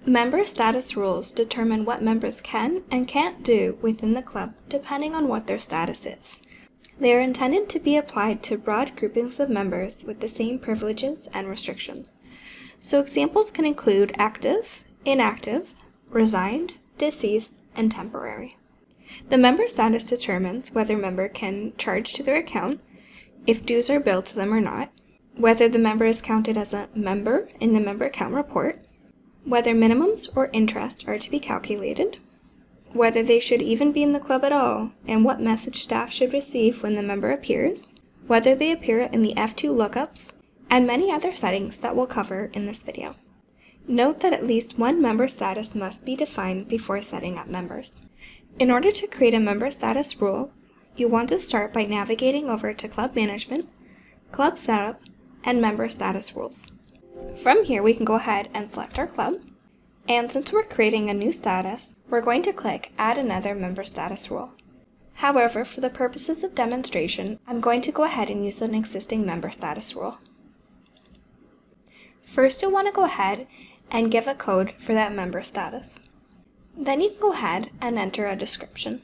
Member status rules determine what members can and can't do within the club depending on what their status is. They are intended to be applied to broad groupings of members with the same privileges and restrictions. So examples can include active, inactive, resigned, deceased, and temporary. The member status determines whether a member can charge to their account, if dues are billed to them or not, whether the member is counted as a member in the member account report, whether minimums or interest are to be calculated, whether they should even be in the club at all, and what message staff should receive when the member appears, whether they appear in the F2 lookups, and many other settings that we'll cover in this video. Note that at least one member status must be defined before setting up members. In order to create a member status rule, you want to start by navigating over to Club Management, Club Setup, and Member Status Rules. From here, we can go ahead and select our club, and since we're creating a new status, we're going to click Add Another Member Status Rule. However, for the purposes of demonstration, I'm going to go ahead and use an existing member status rule. First, you'll want to go ahead and give a code for that member status. Then you can go ahead and enter a description,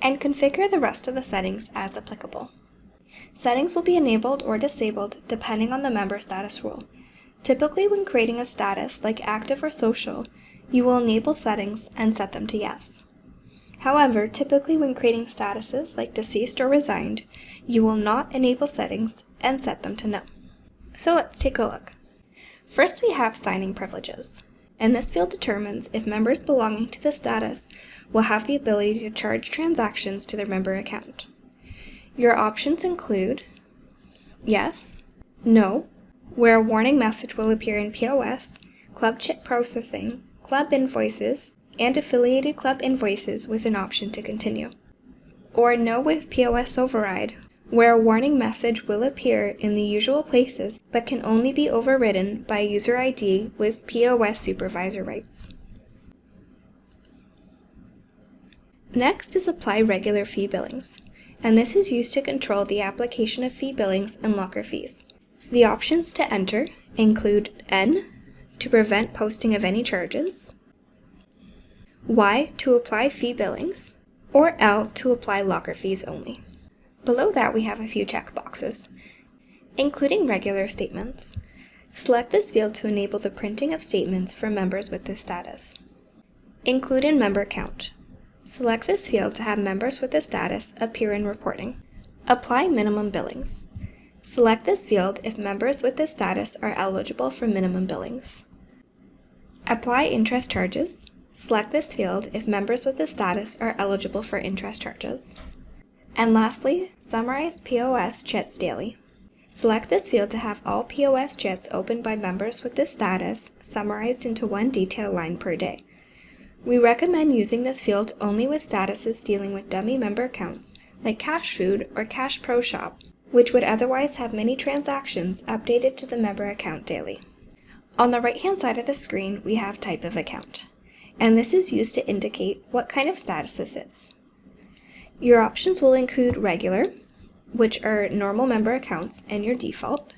and configure the rest of the settings as applicable. Settings will be enabled or disabled depending on the member status rule. Typically, when creating a status like active or social, you will enable settings and set them to yes. However, typically when creating statuses like deceased or resigned, you will not enable settings and set them to no. So let's take a look. First, we have signing privileges, and this field determines if members belonging to the status will have the ability to charge transactions to their member account. Your options include yes, no, where a warning message will appear in POS, club chip processing, club invoices, and affiliated club invoices with an option to continue. Or no with POS override, where a warning message will appear in the usual places but can only be overridden by a user ID with POS supervisor rights. Next is apply regular fee billings, and this is used to control the application of fee billings and locker fees. The options to enter include N, to prevent posting of any charges, Y, to apply fee billings, or L, to apply locker fees only. Below that, we have a few checkboxes, including regular statements. Select this field to enable the printing of statements for members with this status. Include in member count. Select this field to have members with this status appear in reporting. Apply minimum billings. Select this field if members with this status are eligible for minimum billings. Apply interest charges. Select this field if members with this status are eligible for interest charges. And lastly, summarize POS chits daily. Select this field to have all POS chits opened by members with this status summarized into one detail line per day. We recommend using this field only with statuses dealing with dummy member accounts like Cash Food or Cash Pro Shop, which would otherwise have many transactions updated to the member account daily. On the right-hand side of the screen, we have type of account, and this is used to indicate what kind of status this is. Your options will include regular, which are normal member accounts and your default,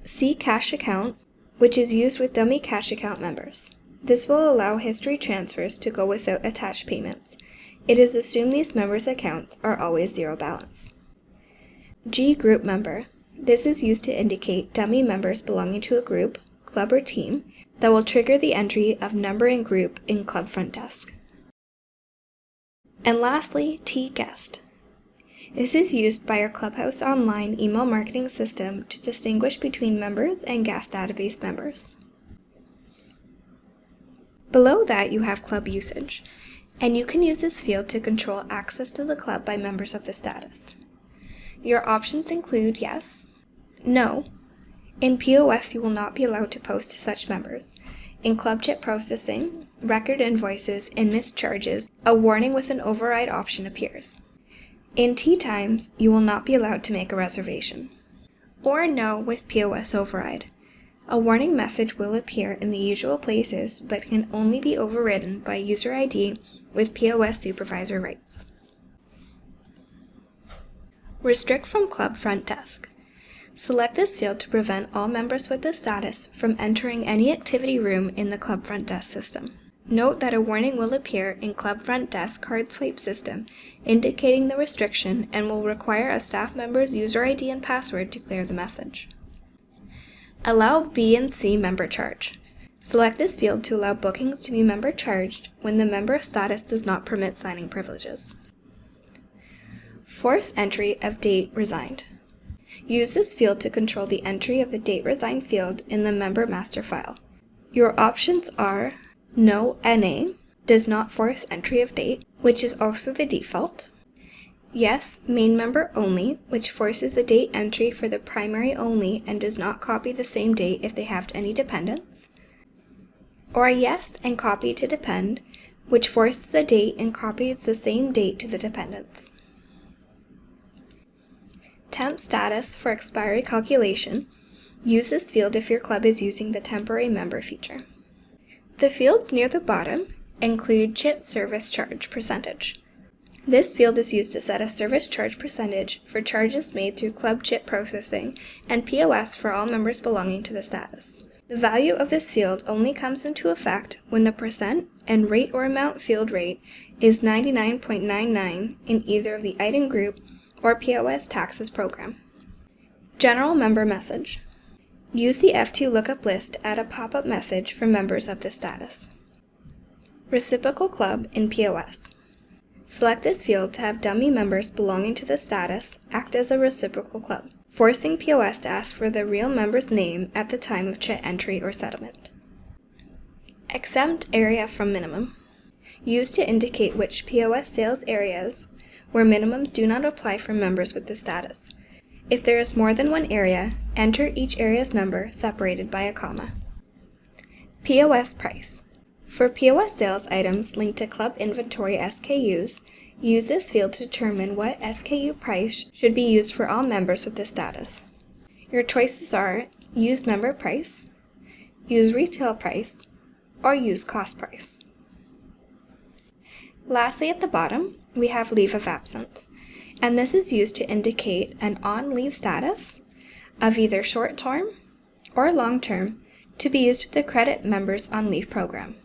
C cash account, which is used with dummy cash account members. This will allow history transfers to go without attached payments. It is assumed these members' accounts are always zero balance. G group member. This is used to indicate dummy members belonging to a group, club, or team that will trigger the entry of number and group in club front desk. And lastly, T guest. This is used by our Clubhouse Online email marketing system to distinguish between members and guest database members. Below that, you have club usage, and you can use this field to control access to the club by members of the status. Your options include yes, no. In POS, you will not be allowed to post to such members. In club chip processing, record invoices, and missed charges, a warning with an override option appears. In tea times, you will not be allowed to make a reservation. Or no with POS override. A warning message will appear in the usual places but can only be overridden by user ID with POS supervisor rights. Restrict from club front desk. Select this field to prevent all members with this status from entering any activity room in the Club Front Desk system. Note that a warning will appear in Club Front Desk card swipe system indicating the restriction and will require a staff member's user ID and password to clear the message. Allow B and C member charge. Select this field to allow bookings to be member charged when the member status does not permit signing privileges. Force entry of date resigned. Use this field to control the entry of the date resigned field in the member master file. Your options are No NA, does not force entry of date, which is also the default. Yes, main member only, which forces the date entry for the primary only and does not copy the same date if they have any dependents. Or yes and copy to depend, which forces a date and copies the same date to the dependents. Temp status for expiry calculation. Use this field if your club is using the temporary member feature. The fields near the bottom include CHIT service charge percentage. This field is used to set a service charge percentage for charges made through club CHIT processing and POS for all members belonging to the status. The value of this field only comes into effect when the percent and rate or amount field rate is 99.99 in either of the item group or POS taxes program. General member message. Use the F2 lookup list to add a pop-up message for members of this status. Reciprocal club in POS. Select this field to have dummy members belonging to the status act as a reciprocal club, forcing POS to ask for the real member's name at the time of CHIT entry or settlement. Exempt area from minimum. Used to indicate which POS sales areas where minimums do not apply for members with the status. If there is more than one area, enter each area's number separated by a comma. POS price. For POS sales items linked to club inventory SKUs, use this field to determine what SKU price should be used for all members with this status. Your choices are use member price, use retail price, or use cost price. Lastly, at the bottom, we have leave of absence, and this is used to indicate an on-leave status of either short-term or long-term to be used with the credit members on leave program.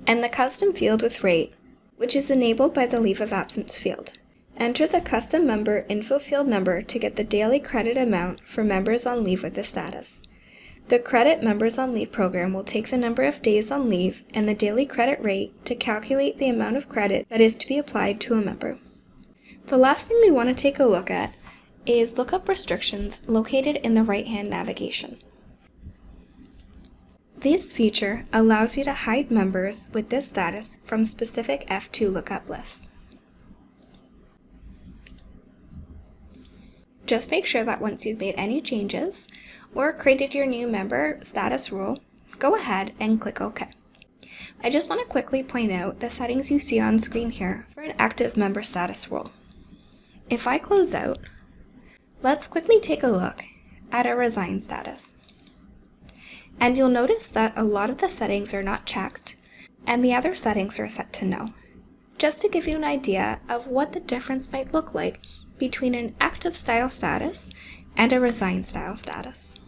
And the custom field with rate, which is enabled by the leave of absence field. Enter the custom member info field number to get the daily credit amount for members on leave with this status. The credit members on leave program will take the number of days on leave and the daily credit rate to calculate the amount of credit that is to be applied to a member. The last thing we want to take a look at is lookup restrictions located in the right-hand navigation. This feature allows you to hide members with this status from specific F2 lookup lists. Just make sure that once you've made any changes or created your new member status rule, go ahead and click OK. I just want to quickly point out the settings you see on screen here for an active member status rule. If I close out, let's quickly take a look at a resign status. And you'll notice that a lot of the settings are not checked and the other settings are set to no, just to give you an idea of what the difference might look like between an active style status and a resign style status.